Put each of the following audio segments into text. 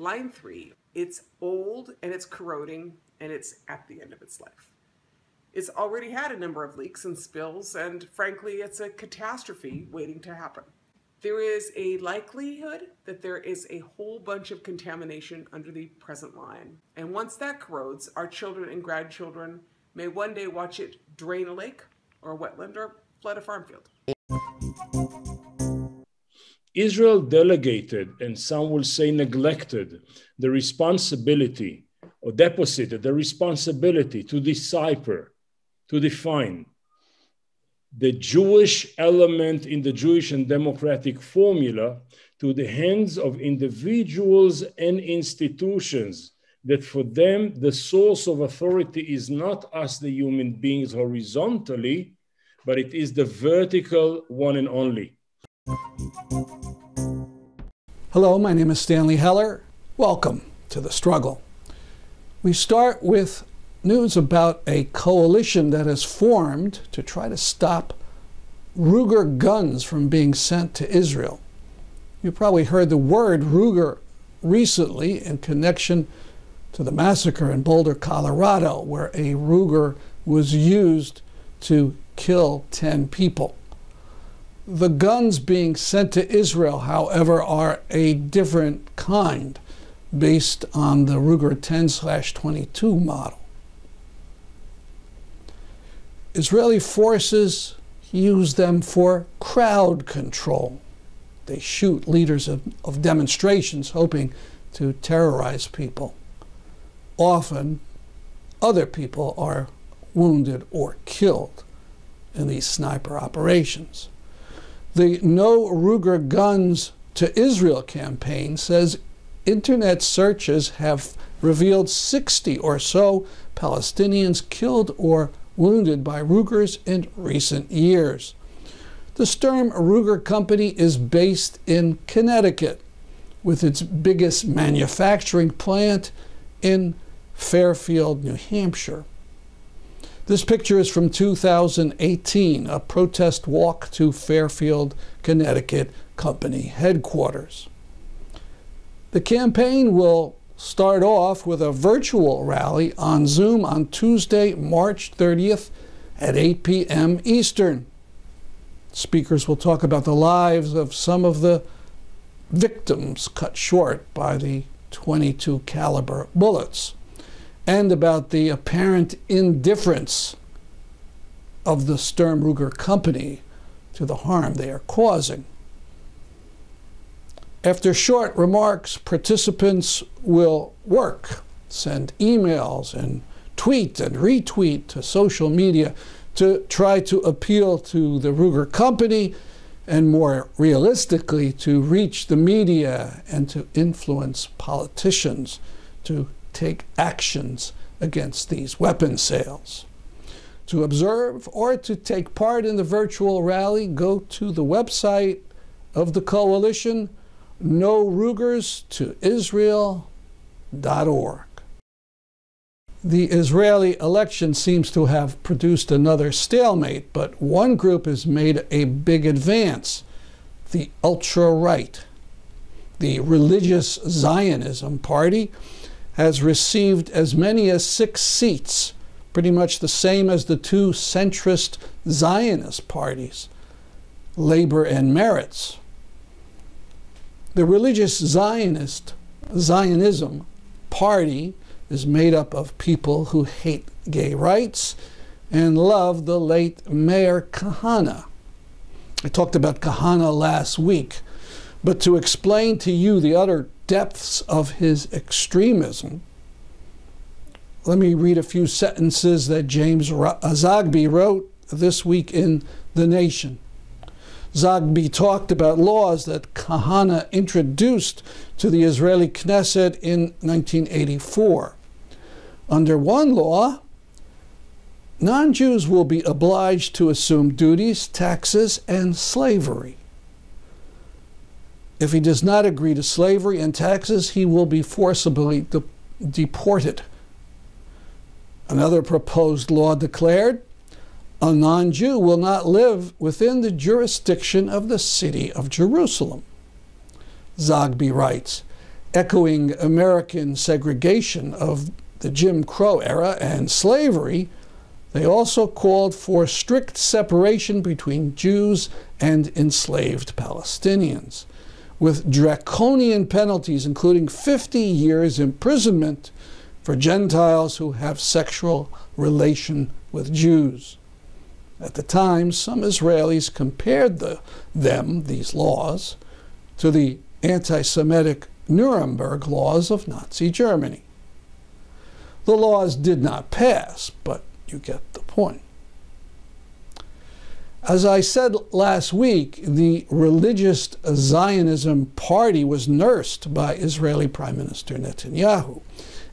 Line 3, it's old and it's corroding and it's at the end of its life. It's already had a number of leaks and spills, and frankly, it's a catastrophe waiting to happen. There is a likelihood that there is a whole bunch of contamination under the present line. And once that corrodes, our children and grandchildren may one day watch it drain a lake or a wetland or flood a farm field. Israel delegated, and some will say neglected, the responsibility or deposited the responsibility to decipher, to define the Jewish element in the Jewish and democratic formula to the hands of individuals and institutions, that for them the source of authority is not us, the human beings, horizontally, but it is the vertical one and only. Hello, my name is Stanley Heller. Welcome to The Struggle. We start with news about a coalition that has formed to try to stop Ruger guns from being sent to Israel. You probably heard the word Ruger recently in connection to the massacre in Boulder, Colorado, where a Ruger was used to kill 10 people. The guns being sent to Israel, however, are a different kind, based on the Ruger 10/22 model. Israeli forces use them for crowd control. They shoot leaders of demonstrations, hoping to terrorize people. Often, other people are wounded or killed in these sniper operations. The No Ruger Guns to Israel campaign says internet searches have revealed 60 or so Palestinians killed or wounded by Rugers in recent years. The Sturm Ruger Company is based in Connecticut, with its biggest manufacturing plant in Fairfield, New Hampshire. This picture is from 2018, a protest walk to Fairfield, Connecticut company headquarters. The campaign will start off with a virtual rally on Zoom on Tuesday, March 30th at 8 p.m. Eastern. Speakers will talk about the lives of some of the victims cut short by the .22 caliber bullets, and about the apparent indifference of the Sturm Ruger Company to the harm they are causing. After short remarks, participants will send emails and tweet and retweet to social media to try to appeal to the Ruger Company and, more realistically, to reach the media and to influence politicians to take actions against these weapon sales. To observe or to take part in the virtual rally, go to the website of the coalition, NoRugersToIsrael.org. The Israeli election seems to have produced another stalemate, but one group has made a big advance: the ultra-right. The Religious Zionism Party has received as many as 6 seats, pretty much the same as the two centrist Zionist parties, Labor and Meretz. The Religious Zionism Party is made up of people who hate gay rights and love the late Meir Kahane. I talked about Kahane last week, but to explain to you the utter depths of his extremism, let me read a few sentences that James Zogby wrote this week in The Nation. Zogby talked about laws that Kahane introduced to the Israeli Knesset in 1984. Under one law, non-Jews will be obliged to assume duties, taxes, and slavery. If he does not agree to slavery and taxes, he will be forcibly deported. Another proposed law declared, a non-Jew will not live within the jurisdiction of the city of Jerusalem. Zogby writes, echoing American segregation of the Jim Crow era and slavery, they also called for strict separation between Jews and enslaved Palestinians, with draconian penalties including 50 years imprisonment for Gentiles who have sexual relation with Jews. At the time, some Israelis compared these laws to the anti-Semitic Nuremberg laws of Nazi Germany. The laws did not pass, but you get the point. As I said last week, the religious Zionism party was nursed by Israeli Prime Minister Netanyahu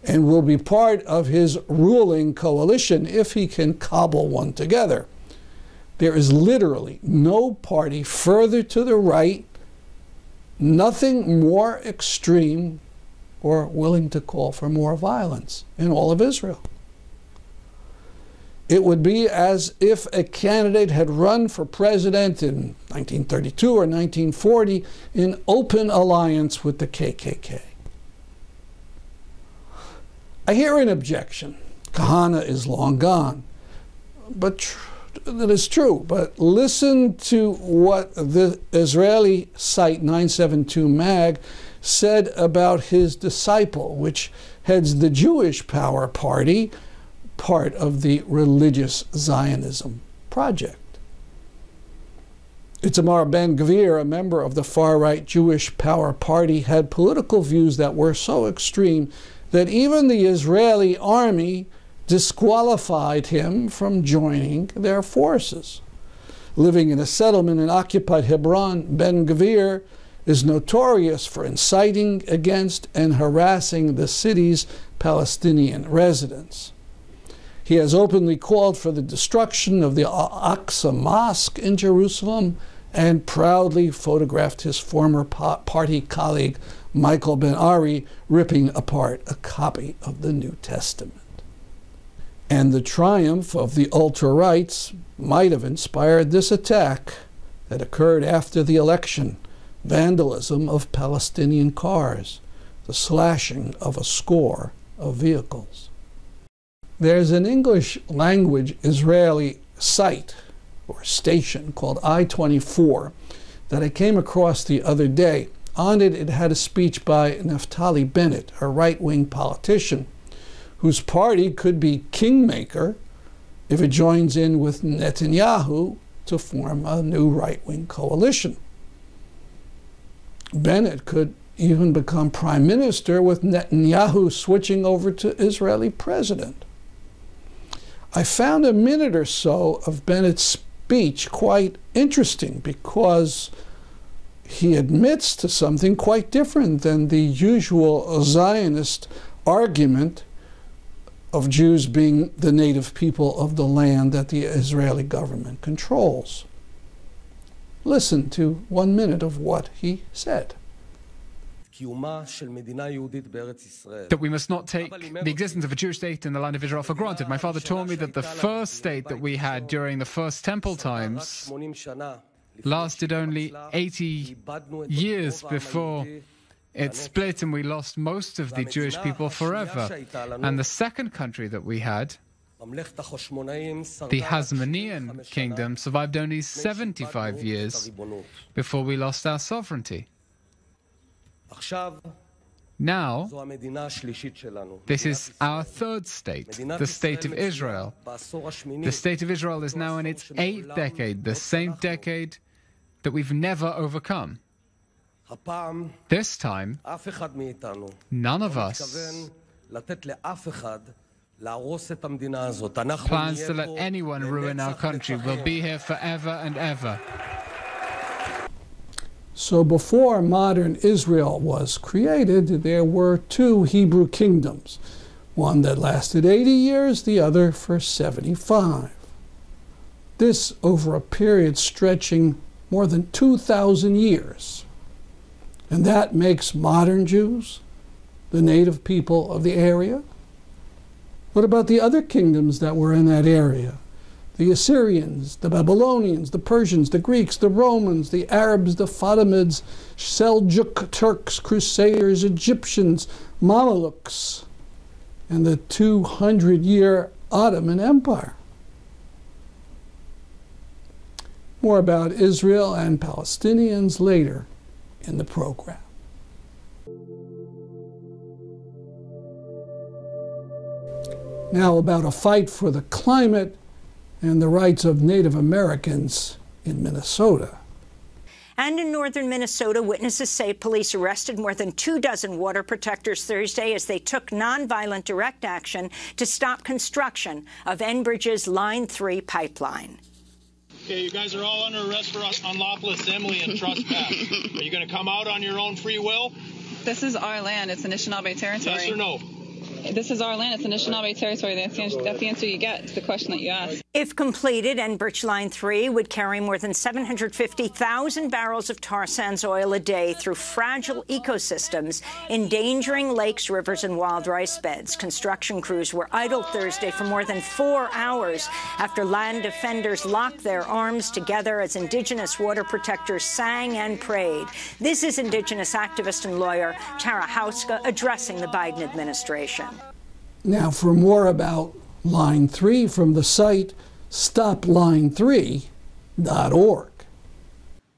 and will be part of his ruling coalition if he can cobble one together. There is literally no party further to the right, nothing more extreme or willing to call for more violence in all of Israel. It would be as if a candidate had run for president in 1932 or 1940 in open alliance with the KKK. I hear an objection. Kahana is long gone. But that is true. But listen to what the Israeli site 972 Mag said about his disciple, which heads the Jewish Power Party, part of the religious Zionism project. Itamar Ben-Gvir, a member of the far-right Jewish Power Party, had political views that were so extreme that even the Israeli army disqualified him from joining their forces. Living in a settlement in occupied Hebron, Ben-Gvir is notorious for inciting against and harassing the city's Palestinian residents. He has openly called for the destruction of the Al-Aqsa Mosque in Jerusalem and proudly photographed his former party colleague Michael Ben-Ari ripping apart a copy of the New Testament. And the triumph of the ultra-rights might have inspired this attack that occurred after the election: vandalism of Palestinian cars, the slashing of a score of vehicles. There's an English language Israeli site or station called I-24 that I came across the other day. On it, it had a speech by Naftali Bennett, a right-wing politician whose party could be kingmaker if it joins in with Netanyahu to form a new right-wing coalition. Bennett could even become prime minister with Netanyahu switching over to Israeli president. I found a minute or so of Bennett's speech quite interesting because he admits to something quite different than the usual Zionist argument of Jews being the native people of the land that the Israeli government controls. Listen to 1 minute of what he said. That we must not take the existence of a Jewish state in the land of Israel for granted. My father told me that the first state that we had during the first temple times lasted only 80 years before it split, and we lost most of the Jewish people forever. And the second country that we had, the Hasmonean kingdom, survived only 75 years before we lost our sovereignty. Now, this is our third state, the State of Israel. The State of Israel is now in its 8th decade, the same decade that we've never overcome. This time, none of us plans to let anyone ruin our country. We'll be here forever and ever. So before modern Israel was created, there were two Hebrew kingdoms, one that lasted 80 years, the other for 75. This over a period stretching more than 2,000 years. And that makes modern Jews the native people of the area. What about the other kingdoms that were in that area? the Assyrians, the Babylonians, the Persians, the Greeks, the Romans, the Arabs, the Fatimids, Seljuk Turks, Crusaders, Egyptians, Mamelukes, and the 200-year Ottoman Empire. More about Israel and Palestinians later in the program. Now about a fight for the climate and the rights of Native Americans in Minnesota. And in northern Minnesota, witnesses say police arrested more than 24 water protectors Thursday as they took nonviolent direct action to stop construction of Enbridge's Line 3 pipeline. Okay, you guys are all under arrest for unlawful assembly and trespass. Are you going to come out on your own free will? This is our land. It's Anishinaabe territory. Yes or no? This is our land. It's Anishinaabe territory. That's the answer you get to the question that you asked. If completed, Enbridge Line 3 would carry more than 750,000 barrels of tar sands oil a day through fragile ecosystems, endangering lakes, rivers, and wild rice beds. Construction crews were idled Thursday for more than 4 hours after land defenders locked their arms together as Indigenous water protectors sang and prayed. This is Indigenous activist and lawyer Tara Houska addressing the Biden administration. Now, for more about Line 3 from the site stopline3.org.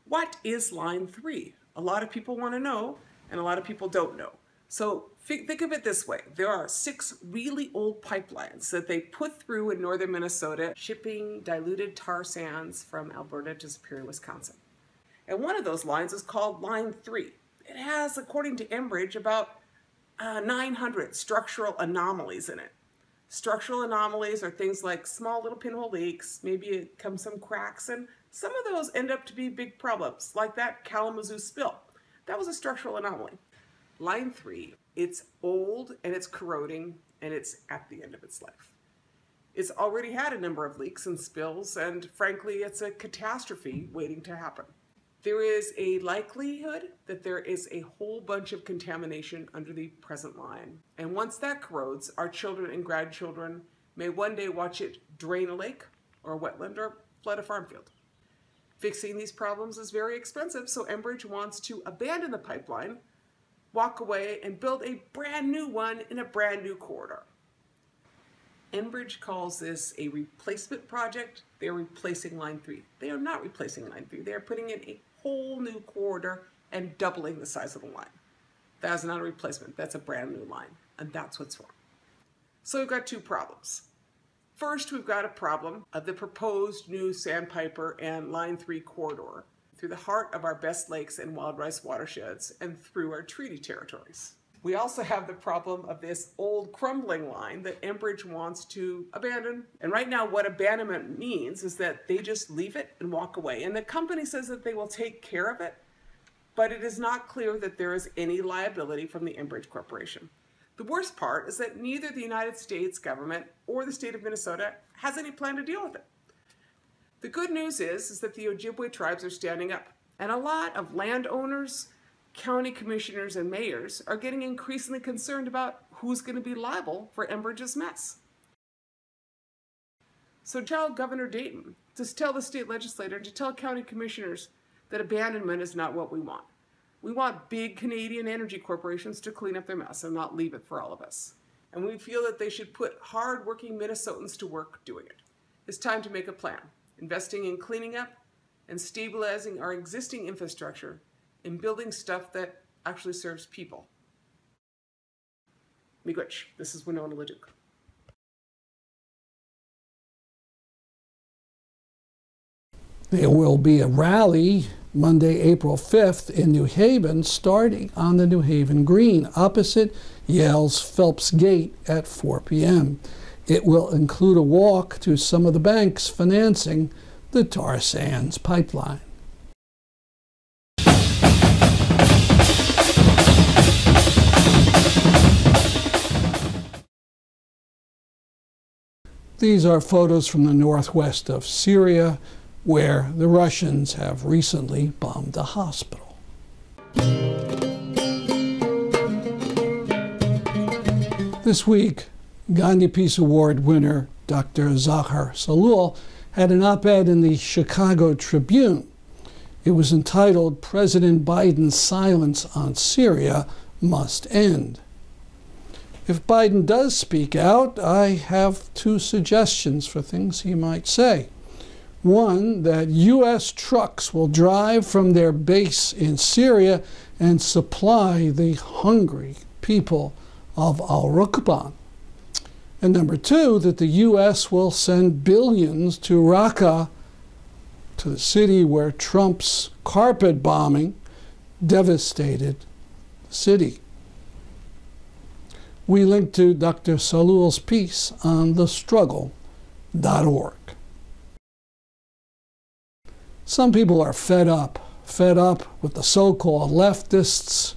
What is Line 3? A lot of people want to know, and a lot of people don't know. So think of it this way. There are 6 really old pipelines that they put through in northern Minnesota, shipping diluted tar sands from Alberta to Superior, Wisconsin. And one of those lines is called Line 3. It has, according to Enbridge, about 900 structural anomalies in it. Structural anomalies are things like small little pinhole leaks, maybe come some cracks, and some of those end up to be big problems, like that Kalamazoo spill. That was a structural anomaly. Line 3, it's old and it's corroding and it's at the end of its life. It's already had a number of leaks and spills, and frankly, it's a catastrophe waiting to happen. There is a likelihood that there is a whole bunch of contamination under the present line. And once that corrodes, our children and grandchildren may one day watch it drain a lake or a wetland or flood a farm field. Fixing these problems is very expensive, so Enbridge wants to abandon the pipeline, walk away, and build a brand new one in a brand new corridor. Enbridge calls this a replacement project. They're replacing Line 3. They are not replacing Line 3. They are putting in a whole new corridor and doubling the size of the line. That is not a replacement. That's a brand new line, and that's what's wrong. So we've got 2 problems. First, we've got a problem of the proposed new Sandpiper and Line 3 corridor through the heart of our best lakes and wild rice watersheds and through our treaty territories. We also have the problem of this old crumbling line that Enbridge wants to abandon. And right now what abandonment means is that they just leave it and walk away. And the company says that they will take care of it, but it is not clear that there is any liability from the Enbridge Corporation. The worst part is that neither the United States government or the state of Minnesota has any plan to deal with it. The good news is that the Ojibwe tribes are standing up, and a lot of landowners, county commissioners, and mayors are getting increasingly concerned about who's going to be liable for Enbridge's mess. So tell Governor Dayton to tell the state legislator, to tell county commissioners that abandonment is not what we want. We want big Canadian energy corporations to clean up their mess and not leave it for all of us. And we feel that they should put hard-working Minnesotans to work doing it. It's time to make a plan, investing in cleaning up and stabilizing our existing infrastructure in building stuff that actually serves people. Miigwech, this is Winona LaDuke. There will be a rally Monday, April 5th in New Haven, starting on the New Haven Green, opposite Yale's Phelps Gate at 4 p.m. It will include a walk to some of the banks financing the tar sands pipeline. These are photos from the northwest of Syria, where the Russians have recently bombed a hospital. This week, Gandhi Peace Award winner Dr. Zahar Salul had an op-ed in the Chicago Tribune. It was entitled, "President Biden's Silence on Syria Must End." If Biden does speak out, I have two suggestions for things he might say. One, that U.S. trucks will drive from their base in Syria and supply the hungry people of Al-Rukban. And number two, that the U.S. will send billions to Raqqa, to the city where Trump's carpet bombing devastated the city. We link to Dr. Sahlul's piece on thestruggle.org. Some people are fed up with the so-called leftists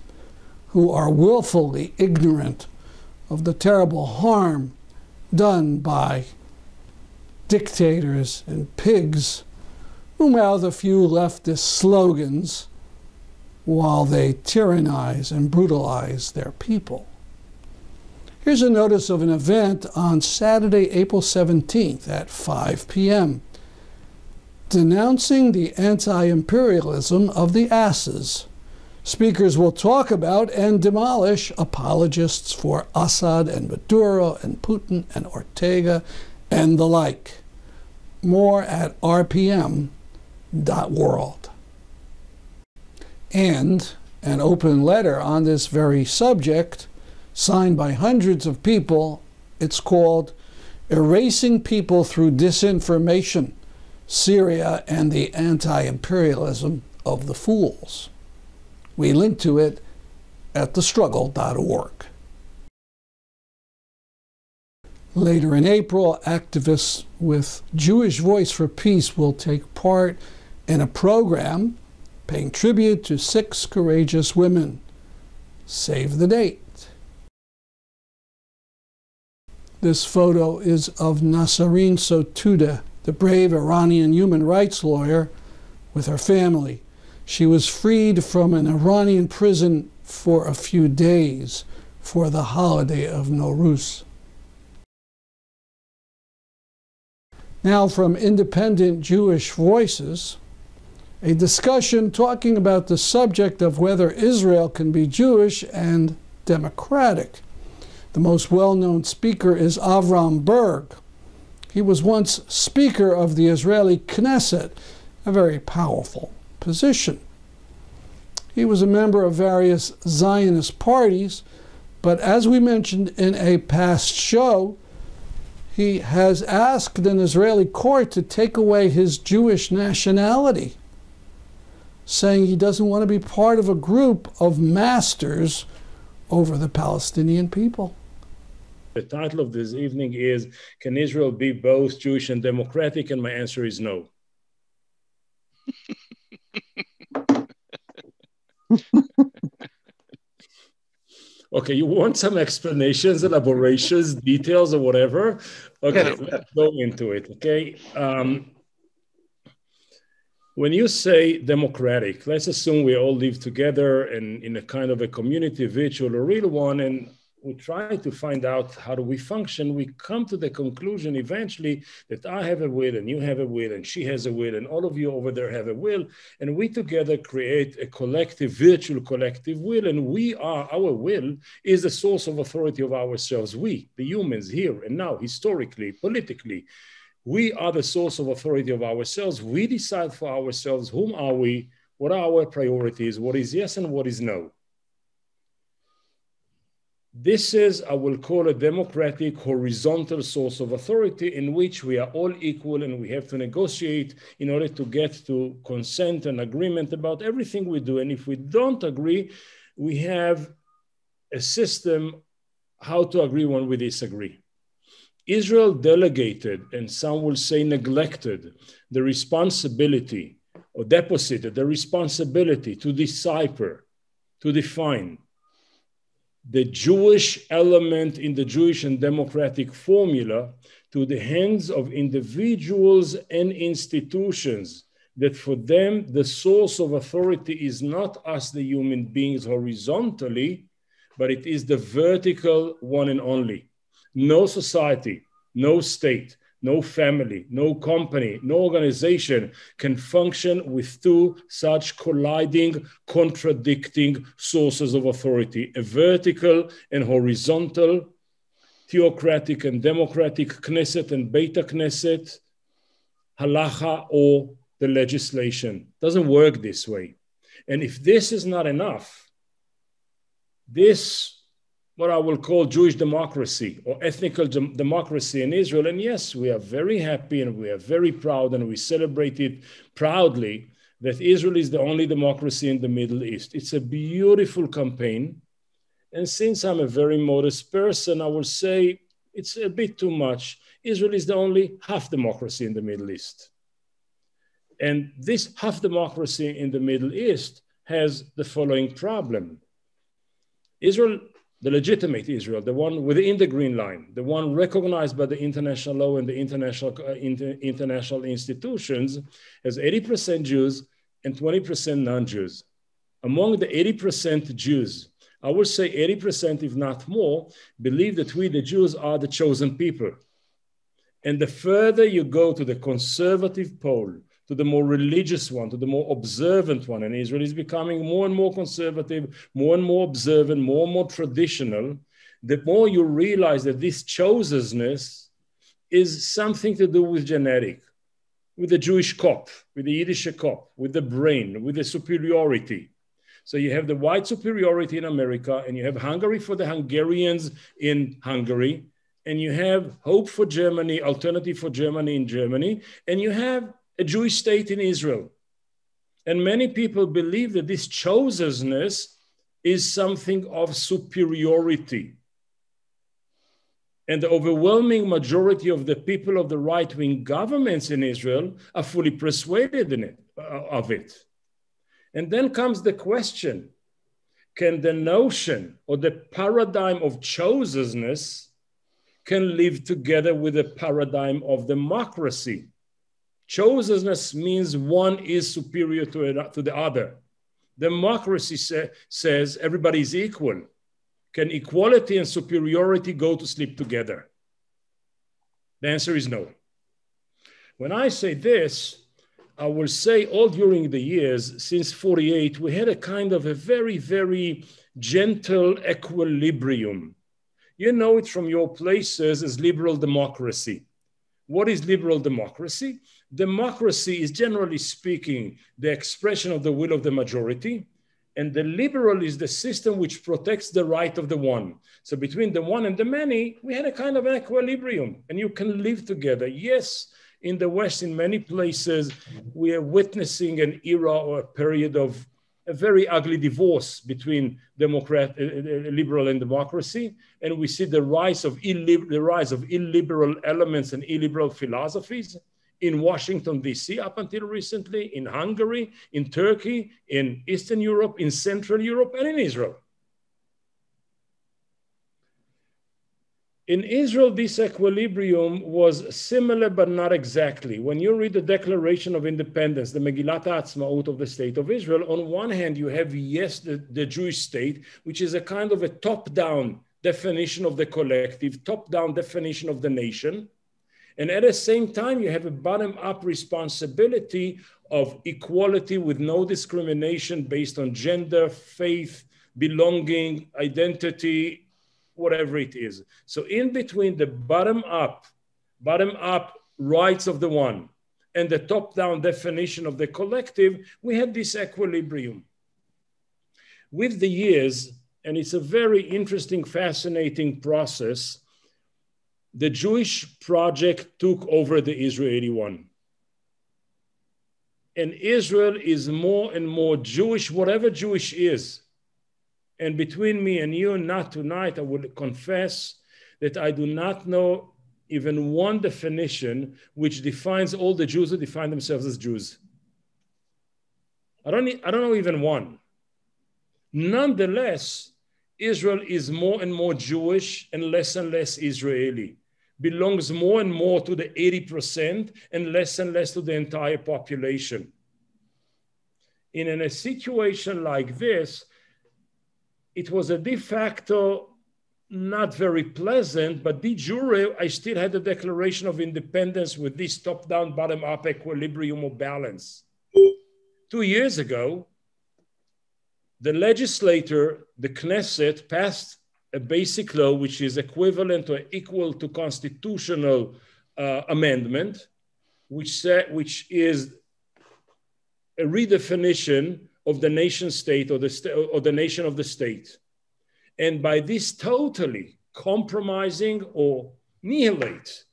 who are willfully ignorant of the terrible harm done by dictators and pigs who mouth a few leftist slogans while they tyrannize and brutalize their people. Here's a notice of an event on Saturday, April 17th at 5 p.m. Denouncing the anti-imperialism of the asses. Speakers will talk about and demolish apologists for Assad and Maduro and Putin and Ortega and the like. More at rpm.world. And an open letter on this very subject, signed by hundreds of people. It's called "Erasing People Through Disinformation, Syria and the Anti-Imperialism of the Fools." We link to it at thestruggle.org. Later in April, activists with Jewish Voice for Peace will take part in a program paying tribute to 6 courageous women. Save the date. This photo is of Nasrin Sotoudeh, the brave Iranian human rights lawyer, with her family. She was freed from an Iranian prison for a few days for the holiday of Nowruz. Now, from Independent Jewish Voices, a discussion talking about the subject of whether Israel can be Jewish and democratic. The most well-known speaker is Avram Berg. He was once Speaker of the Israeli Knesset, a very powerful position. He was a member of various Zionist parties, but as we mentioned in a past show, he has asked an Israeli court to take away his Jewish nationality, saying he doesn't want to be part of a group of masters over the Palestinian people. The title of this evening is, "Can Israel be both Jewish and democratic?" And my answer is no. Okay, you want some explanations, elaborations, details, or whatever? Okay, let's go into it, okay? When you say democratic, let's assume we all live together and in a kind of a community, virtual or real one, and we try to find out how do we function. We come to the conclusion eventually that I have a will and you have a will and she has a will and all of you over there have a will, and we together create a collective, virtual collective will, and our will is the source of authority of ourselves. We, the humans here and now, historically, politically, we are the source of authority of ourselves. We decide for ourselves whom are we, what are our priorities, what is yes and what is no. This is, I will call a democratic horizontal source of authority in which we are all equal and we have to negotiate in order to get to consent and agreement about everything we do. And if we don't agree, we have a system how to agree when we disagree. Israel delegated, and some will say neglected, the responsibility or deposited the responsibility to decipher, to define the Jewish element in the Jewish and democratic formula to the hands of individuals and institutions, that for them, the source of authority is not us, the human beings, horizontally, but it is the vertical one and only. No society, no state, no family, no company, no organization can function with two such colliding, contradicting sources of authority, a vertical and horizontal, theocratic and democratic Knesset and Beta Knesset, halacha or the legislation. Doesn't work this way. And if this is not enough, this, what I will call Jewish democracy or ethnical democracy in Israel, and yes, we are very happy and we are very proud and we celebrate it proudly that Israel is the only democracy in the Middle East. It's a beautiful campaign. And since I'm a very modest person, I will say it's a bit too much. Israel is the only half democracy in the Middle East. And this half democracy in the Middle East has the following problem. Israel, the legitimate Israel, the one within the green line, the one recognized by the international law and the international institutions, has 80% Jews and 20% non-Jews. Among the 80% Jews, I would say 80%, if not more, believe that we, the Jews, are the chosen people. And the further you go to the conservative pole, to the more religious one, to the more observant one, and Israel is becoming more and more conservative, more and more observant, more and more traditional, the more you realize that this chosenness is something to do with genetic, with the Jewish cop, with the Yiddish cop, with the brain, with the superiority. So you have the white superiority in America, and you have Hungary for the Hungarians in Hungary, and you have Hope for Germany, Alternative for Germany in Germany, and you have a Jewish state in Israel. And many people believe that this chosenness is something of superiority. And the overwhelming majority of the people of the right-wing governments in Israel are fully persuaded of it. And then comes the question, can the notion or the paradigm of chosenness can live together with the paradigm of democracy? Chosenness means one is superior to the other. Democracy says everybody is equal. Can equality and superiority go to sleep together? The answer is no. When I say this, I will say all during the years, since 48, we had a kind of a very, very gentle equilibrium. You know it from your places as liberal democracy. What is liberal democracy? Democracy is, generally speaking, the expression of the will of the majority, and the liberal is the system which protects the right of the one. So between the one and the many, we had a kind of an equilibrium, and you can live together. Yes, in the West, in many places, we are witnessing an era or a period of a very ugly divorce between liberal and democracy, and we see the rise of illiberal elements and illiberal philosophies in Washington, D.C. up until recently, in Hungary, in Turkey, in Eastern Europe, in Central Europe, and in Israel. In Israel, this equilibrium was similar, but not exactly. When you read the Declaration of Independence, the Megillat HaAtzmaut of the State of Israel, on one hand, you have, yes, the Jewish state, which is a kind of a top-down definition of the collective, top-down definition of the nation. And at the same time, you have a bottom-up responsibility of equality with no discrimination based on gender, faith, belonging, identity, whatever it is. So in between the bottom-up rights of the one and the top-down definition of the collective, we had this equilibrium. With the years, and it's a very interesting, fascinating process, the Jewish project took over the Israeli one. And Israel is more and more Jewish, whatever Jewish is. And between me and you, not tonight, I would confess that I do not know even one definition which defines all the Jews who define themselves as Jews. I don't know even one. Nonetheless, Israel is more and more Jewish and less Israeli, belongs more and more to the 80% and less to the entire population. In a situation like this, it was a de facto not very pleasant, but de jure, I still had the Declaration of Independence with this top-down, bottom-up equilibrium of balance. 2 years ago, the legislator, the Knesset, passed a basic law which is equivalent or equal to constitutional amendment, which is a redefinition of the nation state or the nation of the state. And by this totally compromising or annihilate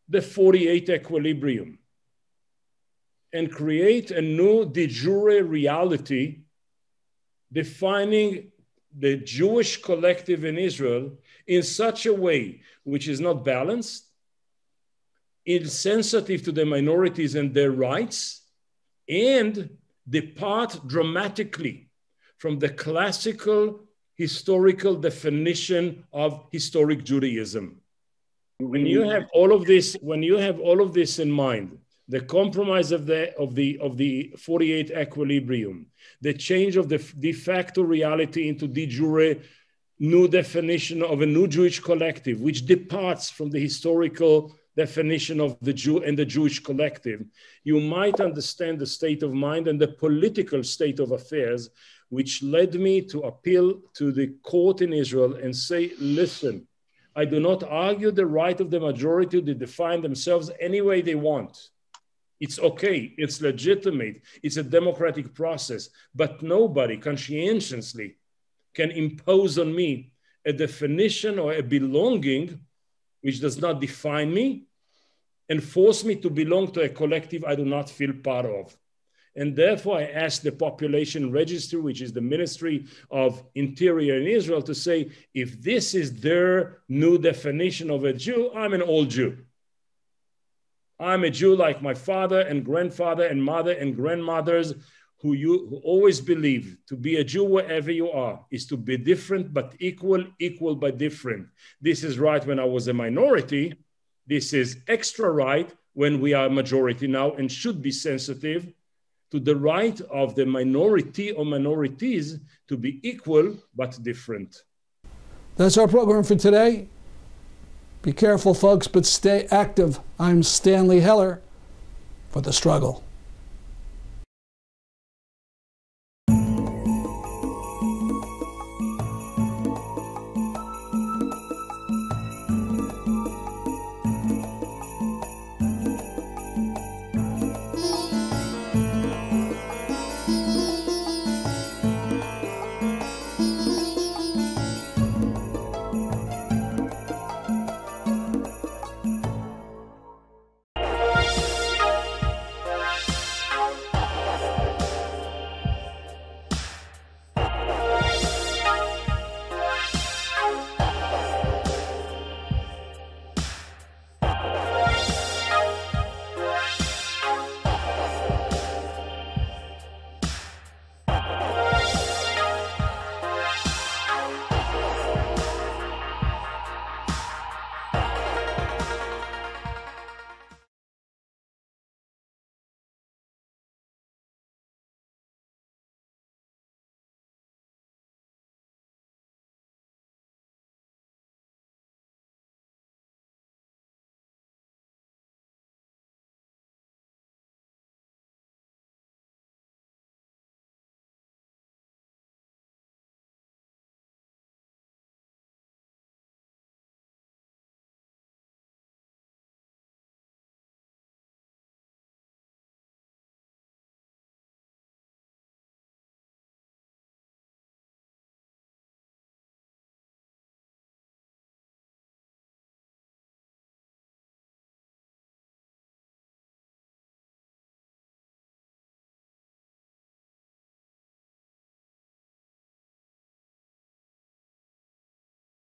the 48 equilibrium and create a new de jure reality defining the Jewish collective in Israel in such a way which is not balanced, insensitive to the minorities and their rights, and depart dramatically from the classical historical definition of historic Judaism. When you have all of this, in mind, the compromise of the 48 equilibrium, the change of the de facto reality into de jure new definition of a new Jewish collective, which departs from the historical definition of the Jew and the Jewish collective, you might understand the state of mind and the political state of affairs, which led me to appeal to the court in Israel and say, listen, I do not argue the right of the majority to define themselves any way they want. It's okay, it's legitimate, it's a democratic process, but nobody conscientiously can impose on me a definition or a belonging which does not define me and force me to belong to a collective I do not feel part of. And therefore, I asked the population registry, which is the Ministry of Interior in Israel, to say, if this is their new definition of a Jew, I'm an old Jew. I'm a Jew like my father and grandfather and mother and grandmothers who always believe to be a Jew wherever you are is to be different but equal, equal but different. This is right when I was a minority. This is extra right when we are a majority now and should be sensitive to the right of the minority or minorities to be equal but different. That's our program for today. Be careful, folks, but stay active. I'm Stanley Heller for The Struggle.